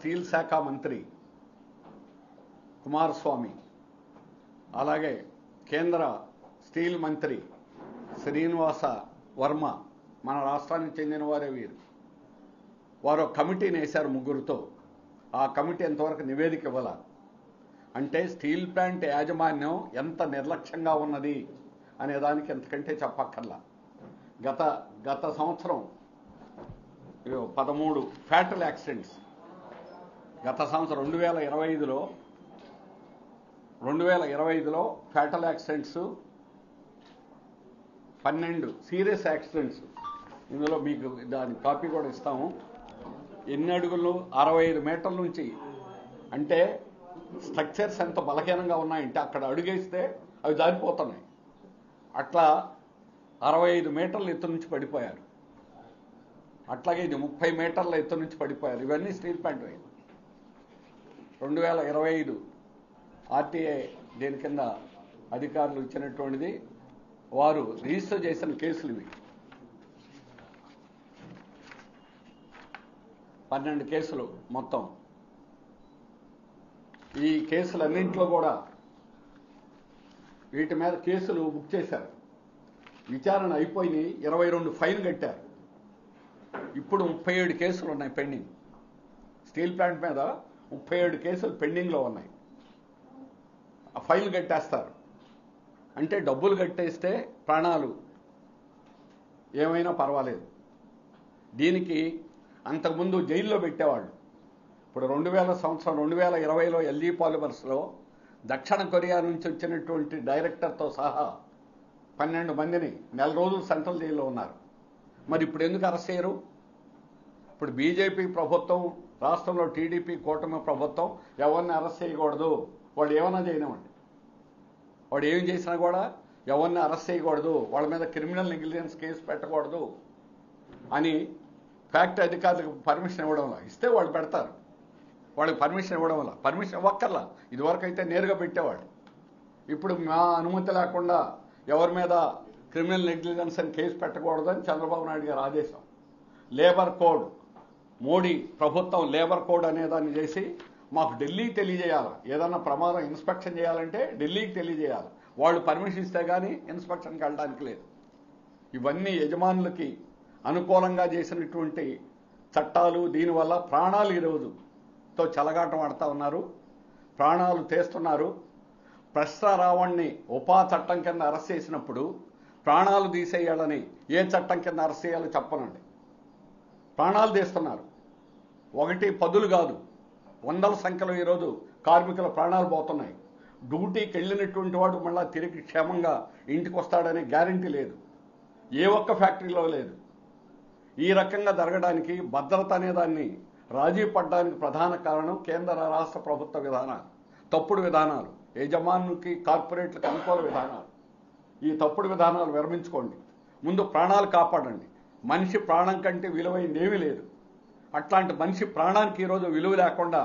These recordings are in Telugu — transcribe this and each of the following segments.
స్టీల్ శాఖ మంత్రి కుమారస్వామి, అలాగే కేంద్ర స్టీల్ మంత్రి శ్రీనివాస వర్మ, మన రాష్ట్రానికి చెందిన వారే వీరు. వారు కమిటీని వేశారు ముగ్గురుతో. ఆ కమిటీ ఎంతవరకు నివేదిక ఇవ్వాల అంటే స్టీల్ ప్లాంట్ యాజమాన్యం ఎంత నిర్లక్ష్యంగా ఉన్నది అనే దానికి ఎంతకంటే చెప్పక్కర్లా. గత సంవత్సరం 13 ఫ్యాటల్ యాక్సిడెంట్స్, గత సంవత్సరం 2025లో ఫ్యాటల్ యాక్సిడెంట్స్ 12 సీరియస్ యాక్సిడెంట్స్. ఇందులో మీకు దాని కాపీ కూడా ఇస్తాము. ఎన్ని అడుగులు? 65 మీటర్ల నుంచి. అంటే స్ట్రక్చర్స్ ఎంత బలహీనంగా ఉన్నాయంటే అక్కడ అడుగేస్తే అవి జారిపోతున్నాయి. అట్లా 65 మీటర్ల ఎత్తు నుంచి పడిపోయారు. అట్లాగే ఇది 30 మీటర్ల ఎత్తు నుంచి పడిపోయారు. ఇవన్నీ స్టీల్ ప్లాంట్. 2025 ఆర్టీఐ దేని కింద అధికారులు ఇచ్చినటువంటిది, వారు రిజిస్టర్ చేసిన కేసులు ఇవి. 12 కేసులు మొత్తం. ఈ కేసులన్నింటిలో కూడా వీటి మీద కేసులు బుక్ చేశారు. విచారణ అయిపోయి 22 ఫైన్ కట్టారు. ఇప్పుడు 37 కేసులు ఉన్నాయి పెండింగ్. స్టీల్ ప్లాంట్ మీద 37 కేసులు పెండింగ్లో ఉన్నాయి. ఆ ఫైన్ కట్టేస్తారు. అంటే డబ్బులు కట్టేస్తే ప్రాణాలు ఏమైనా పర్వాలేదు. దీనికి అంతకుముందు జైల్లో పెట్టేవాళ్ళు. ఇప్పుడు 2020లో ఎల్జీ పాలిమర్స్లో దక్షిణ కొరియా నుంచి వచ్చినటువంటి డైరెక్టర్తో సహా 12 మందిని నెల రోజులు సెంట్రల్ జైల్లో ఉన్నారు. మరి ఇప్పుడు ఎందుకు అరెస్ట్ చేయరు? ఇప్పుడు బీజేపీ ప్రభుత్వం, రాష్ట్రంలో టీడీపీ కూటమి ప్రభుత్వం ఎవరిని అరెస్ట్ చేయకూడదు, వాళ్ళు ఏమైనా చేయనివ్వండి, వాడు ఏం చేసినా కూడా ఎవరిని అరెస్ట్ చేయకూడదు, వాళ్ళ మీద క్రిమినల్ నెగ్లిజెన్స్ కేసు పెట్టకూడదు అని ఫ్యాక్టరీ అధికారులకు పర్మిషన్ ఇవ్వడం వల్ల, ఇస్తే వాళ్ళు పెడతారు. వాళ్ళకి పర్మిషన్ ఇవ్వడం వల్ల, పర్మిషన్ ఇవ్వక్కర్లా. ఇదివరకు అయితే నేరుగా పెట్టేవాడు. ఇప్పుడు మా అనుమతి లేకుండా ఎవరి మీద క్రిమినల్ నెగ్లిజెన్స్ అని కేసు పెట్టకూడదని చంద్రబాబు నాయుడు గారు ఆదేశం. లేబర్ కోడ్, మోడీ ప్రభుత్వం లేబర్ కోడ్ అనేదాన్ని చేసి మాకు ఢిల్లీకి తెలియజేయాలి. ఏదన్నా ప్రమాదం ఇన్స్పెక్షన్ చేయాలంటే ఢిల్లీకి తెలియజేయాలి. వాళ్ళు పర్మిషన్ ఇస్తే కానీ ఇన్స్పెక్షన్కి వెళ్ళడానికి లేదు. ఇవన్నీ యజమానులకి అనుకూలంగా చేసినటువంటి చట్టాలు. దీనివల్ల ప్రాణాలు ఈరోజుతో చెలగాటం ఆడుతూ ఉన్నారు, ప్రాణాలు తీస్తున్నారు. ప్రశ్నారావణ్ణి ఉపా చట్టం కింద అరెస్ట్ చేసినప్పుడు ప్రాణాలు తీసేయాలని ఏ చట్టం కింద అరెస్ట్ చేయాలో చెప్పనండి. ప్రాణాలు తీస్తున్నారు. 1-10 కాదు, వందల సంఖ్యలో ఈరోజు కార్మికుల ప్రాణాలు పోతున్నాయి. డ్యూటీకి వెళ్ళినటువంటి వాడు మళ్ళా తిరిగి క్షేమంగా ఇంటికి వస్తాడనే గ్యారంటీ లేదు. ఏ ఒక్క ఫ్యాక్టరీలో లేదు. ఈ రకంగా జరగడానికి, భద్రత అనే దాన్ని రాజీ పడడానికి ప్రధాన కారణం కేంద్ర రాష్ట్ర ప్రభుత్వ విధానాలు, తప్పుడు విధానాలు, యజమానులకి కార్పొరేట్లకు అనుకూల విధానాలు. ఈ తప్పుడు విధానాలు విరమించుకోండి. ముందు ప్రాణాలు కాపాడండి. మనిషి ప్రాణం కంటే విలువైంది ఏమీ లేదు. అట్లాంటి మనిషి ప్రాణానికి ఈరోజు విలువ లేకుండా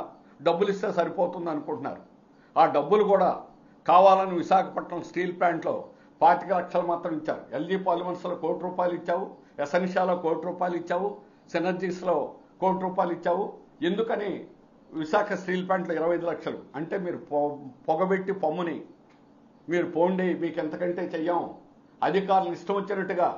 డబ్బులు ఇస్తే సరిపోతుంది అనుకుంటున్నారు. ఆ డబ్బులు కూడా కావాలని విశాఖపట్నం స్టీల్ ప్లాంట్లో 25 లక్షలు మాత్రం ఇచ్చారు. ఎల్జీ పాలిమర్స్లో ₹1 కోటి ఇచ్చావు, ఎసెన్షియాలో ₹1 కోటి ఇచ్చావు, సినర్జీస్లో ₹1 కోటి ఇచ్చావు. ఎందుకని విశాఖ స్టీల్ ప్లాంట్లో 25 లక్షలు? అంటే మీరు పొగబెట్టి పమ్ముని మీరు పోండి, మీకు ఎంతకంటే చెయ్యం. అధికారులు ఇష్టం వచ్చినట్టుగా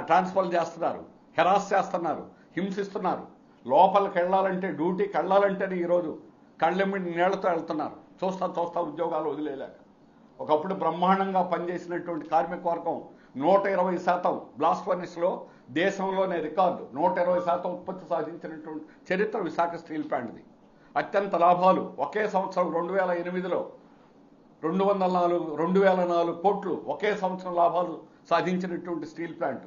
ట్రాన్స్ఫర్ చేస్తున్నారు, హెరాస్ చేస్తున్నారు, హింసిస్తున్నారు. లోపలికి వెళ్ళాలంటే, డ్యూటీకి వెళ్ళాలంటేనే ఈరోజు కళ్ళెమ్మిడి నీళ్లతో వెళ్తున్నారు. చూస్తా ఉద్యోగాలు వదిలేలేక. ఒకప్పుడు బ్రహ్మాండంగా పనిచేసినటువంటి కార్మిక వర్గం 120% బ్లాస్ట్ ఫర్నిస్లో దేశంలోనే రికార్డు. 120% ఉత్పత్తి సాధించినటువంటి చరిత్ర విశాఖ స్టీల్ ప్లాంట్ది. అత్యంత లాభాలు ఒకే సంవత్సరం 2008లో 204 కోట్లు ఒకే సంవత్సరం లాభాలు సాధించినటువంటి స్టీల్ ప్లాంట్.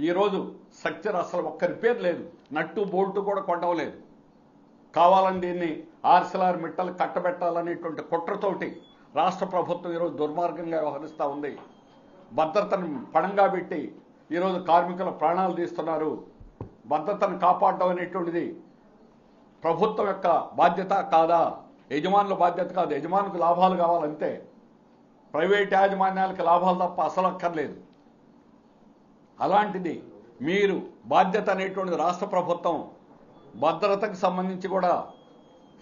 ఈరోజు స్ట్రక్చర్ అసలు ఒక్క రిపేర్ లేదు, నట్టు బోల్టు కూడా కొట్టవలేదు. కావాలని దీన్ని ఆర్సిలార్ మిట్టలు కట్టబెట్టాలనేటువంటి కుట్రతోటి రాష్ట్ర ప్రభుత్వం ఈరోజు దుర్మార్గంగా వ్యవహరిస్తూ ఉంది. భద్రతను పణంగా పెట్టి ఈరోజు కార్మికుల ప్రాణాలు తీస్తున్నారు. భద్రతను కాపాడడం అనేటువంటిది ప్రభుత్వం యొక్క బాధ్యత కాదా? యజమానుల బాధ్యత కాదు. యజమానులకు లాభాలు కావాలంతే. ప్రైవేట్ యాజమాన్యాలకు లాభాలు తప్ప అసలు అక్కర్లేదు. అలాంటిది మీరు బాధ్యత అనేటువంటిది రాష్ట్ర ప్రభుత్వం భద్రతకు సంబంధించి కూడా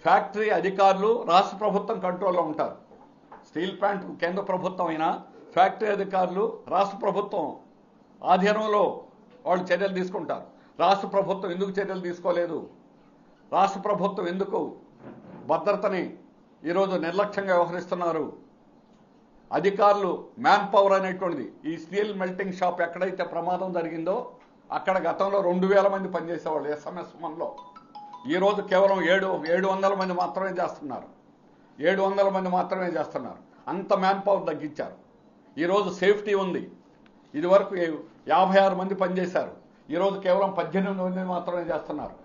ఫ్యాక్టరీ అధికారులు రాష్ట్ర ప్రభుత్వం కంట్రోల్లో ఉంటారు. స్టీల్ ప్లాంట్ కేంద్ర ప్రభుత్వం అయినా ఫ్యాక్టరీ అధికారులు రాష్ట్ర ప్రభుత్వం ఆధీనంలో వాళ్ళు చర్యలు తీసుకుంటారు. రాష్ట్ర ప్రభుత్వం ఎందుకు చర్యలు తీసుకోలేదు? రాష్ట్ర ప్రభుత్వం ఎందుకు భద్రతని ఈరోజు నిర్లక్ష్యంగా వ్యవహరిస్తున్నారు? అధికారులు మ్యాన్ పవర్ అనేటువంటిది ఈ స్టీల్ మెల్టింగ్ షాప్ ఎక్కడైతే ప్రమాదం జరిగిందో అక్కడ గతంలో 2000 మంది పనిచేసేవాళ్ళు SMS మనలో. ఈరోజు కేవలం 700 మంది మాత్రమే చేస్తున్నారు. 700 మంది మాత్రమే చేస్తున్నారు. అంత మ్యాన్ పవర్ తగ్గించారు. ఈరోజు సేఫ్టీ ఉంది. ఇదివరకు 56 మంది పనిచేశారు. ఈరోజు కేవలం 18 మంది మాత్రమే చేస్తున్నారు.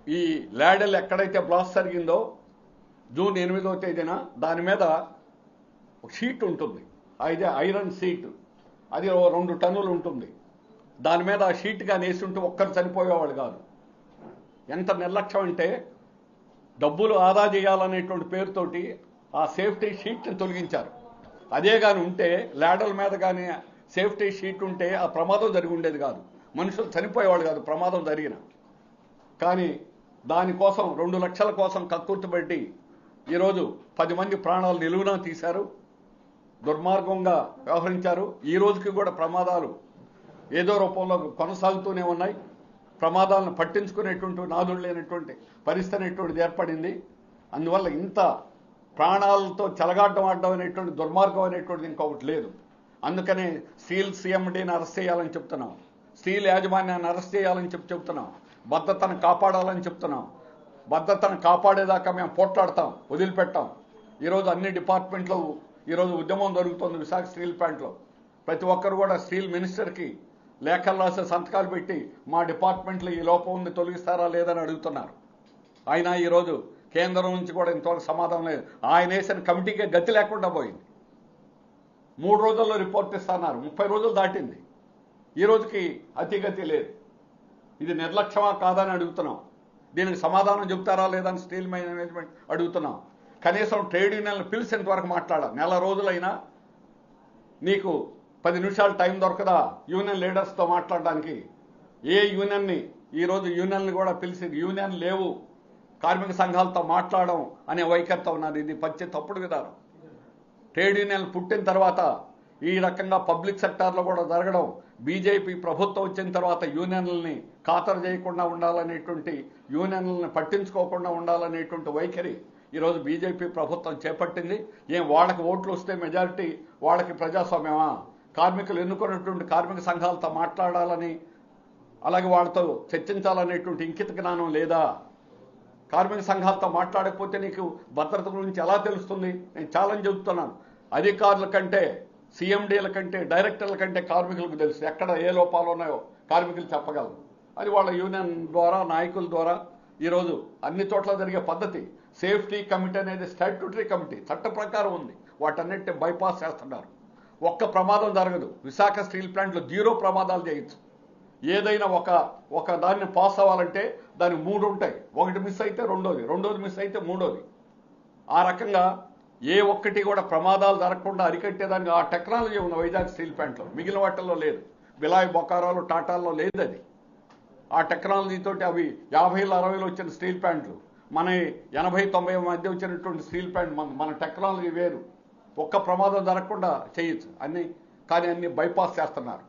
ఈ ల్యాడెల్ ఎక్కడైతే బ్లాస్ట్ జరిగిందో జూన్ 8వ తేదీన దాని మీద ఒక షీట్ ఉంటుంది. అయితే ఐరన్ షీట్, అది 2 టన్నులు ఉంటుంది. దాని మీద ఆ షీట్ కానీ వేసి ఉంటే ఒక్కరు చనిపోయేవాళ్ళు కాదు. ఎంత నిర్లక్ష్యం అంటే డబ్బులు ఆదా చేయాలనేటువంటి పేరుతోటి ఆ సేఫ్టీ షీట్ని తొలగించారు. అదే కానీ ఉంటే ల్యాడల్ మీద కానీ సేఫ్టీ షీట్ ఉంటే ఆ ప్రమాదం జరిగి ఉండేది కాదు. మనుషులు చనిపోయేవాళ్ళు కాదు ప్రమాదం జరిగిన. కానీ దానికోసం 2 లక్షల కోసం కక్కుర్తిపెట్టి ఈరోజు 10 మంది ప్రాణాలు నిలువునా తీశారు. దుర్మార్గంగా వ్యవహరించారు. ఈ రోజుకి కూడా ప్రమాదాలు ఏదో రూపంలో కొనసాగుతూనే ఉన్నాయి. ప్రమాదాలను పట్టించుకునేటువంటి నాదుడు లేనటువంటి పరిస్థితి అనేటువంటిది ఏర్పడింది. అందువల్ల ఇంత ప్రాణాలతో చెలగాడ్డం అనేటువంటి దుర్మార్గం అనేటువంటిది ఇంకొకటి లేదు. అందుకనే స్టీల్ CMDని అరెస్ట్ చేయాలని చెప్తున్నాం. స్టీల్ యాజమాన్యాన్ని అరెస్ట్ చేయాలని చెప్తున్నాం. భద్రతను కాపాడాలని చెప్తున్నాం. భద్రతను కాపాడేదాకా మేము పోట్లాడతాం, వదిలిపెట్టాం. ఈరోజు అన్ని డిపార్ట్మెంట్లో ఈరోజు ఉద్యమం జరుగుతుంది. విశాఖ స్టీల్ ప్లాంట్లో ప్రతి ఒక్కరు కూడా స్టీల్ మినిస్టర్కి లేఖలు రాసే సంతకాలు పెట్టి మా డిపార్ట్మెంట్లో ఈ లోపం ఉంది తొలగిస్తారా లేదని అడుగుతున్నారు. ఆయన ఈరోజు కేంద్రం నుంచి కూడా ఇంతవరకు సమాధానం లేదు. ఆయన వేసిన కమిటీకే గతి లేకుండా పోయింది. 3 రోజుల్లో రిపోర్ట్ ఇస్తున్నారు. 30 రోజులు దాటింది. ఈ రోజుకి అతిగతి లేదు. ఇది నిర్లక్ష్యమా కాదని అడుగుతున్నాం. దీనికి సమాధానం చెబుతారా లేదని స్టీల్ మేనేజ్మెంట్ అడుగుతున్నాం. కనీసం ట్రేడ్ యూనియన్లు పిలిచేంత వరకు మాట్లాడాలి. 4 రోజులైనా నీకు 10 నిమిషాలు టైం దొరకదా యూనియన్ లీడర్స్తో మాట్లాడడానికి? ఏ యూనియన్ని ఈరోజు యూనియన్లు కూడా పిలిచి యూనియన్ లేవు కార్మిక సంఘాలతో మాట్లాడడం అనే వైఖరితో ఉన్నారు. ఇది పచ్చి తప్పుడు విధానం. ట్రేడ్ యూనియన్లు పుట్టిన తర్వాత ఈ రకంగా పబ్లిక్ సెక్టార్లో కూడా జరగడం, బీజేపీ ప్రభుత్వం వచ్చిన తర్వాత యూనియన్లని ఖాతరు చేయకుండా ఉండాలనేటువంటి, యూనియన్లని పట్టించుకోకుండా ఉండాలనేటువంటి వైఖరి ఈరోజు బీజేపీ ప్రభుత్వం చేపట్టింది. వాళ్ళకి ఓట్లు వస్తే మెజారిటీ వాళ్ళకి ప్రజాస్వామ్యమా? కార్మికులు ఎన్నుకున్నటువంటి కార్మిక సంఘాలతో మాట్లాడాలని, అలాగే వాళ్ళతో చర్చించాలనేటువంటి ఇంకిత జ్ఞానం లేదా? కార్మిక సంఘాలతో మాట్లాడకపోతే నీకు భద్రత గురించి ఎలా తెలుస్తుంది? నేను ఛాలెంజ్ చెబుతున్నాను. అధికారుల కంటే, CMDల కంటే, డైరెక్టర్ల కంటే కార్మికులకు తెలుసు ఎక్కడ ఏ లోపాలు ఉన్నాయో కార్మికులు చెప్పగలరు. అది వాళ్ళ యూనియన్ ద్వారా, నాయకుల ద్వారా ఈరోజు అన్ని చోట్ల జరిగే పద్ధతి. సేఫ్టీ కమిటీ అనేది స్టాట్యూటరీ కమిటీ, చట్ట ప్రకారం ఉంది. వాటన్నిటిని బైపాస్ చేస్తున్నారు. ఒక్క ప్రమాదం జరగదు. విశాఖ స్టీల్ ప్లాంట్లో 0 ప్రమాదాలు చేయొచ్చు. ఏదైనా ఒక దాన్ని పాస్ అవ్వాలంటే దానికి 3 ఉంటాయి. ఒకటి మిస్ అయితే రెండోది మిస్ అయితే మూడోది. ఆ రకంగా ఏ ఒక్కటి కూడా ప్రమాదాలు జరగకుండా అరికట్టేదానికి ఆ టెక్నాలజీ ఉంది వైజాగ్ స్టీల్ ప్లాంట్లో. మిగిలిన వాటిల్లో లేదు. బిలాయ్, బొకారాలో, టాటాల్లో లేదు అది. ఆ టెక్నాలజీతోటి అవి 50లు 60లు వచ్చిన స్టీల్ ప్లాంట్లు, మన 80-90 మధ్య వచ్చినటువంటి స్టీల్ ప్లాంట్ మన టెక్నాలజీ వేరు. ఒక్క ప్రమాదం జరగకుండా చేయొచ్చు కానీ అన్ని బైపాస్ చేస్తున్నారు.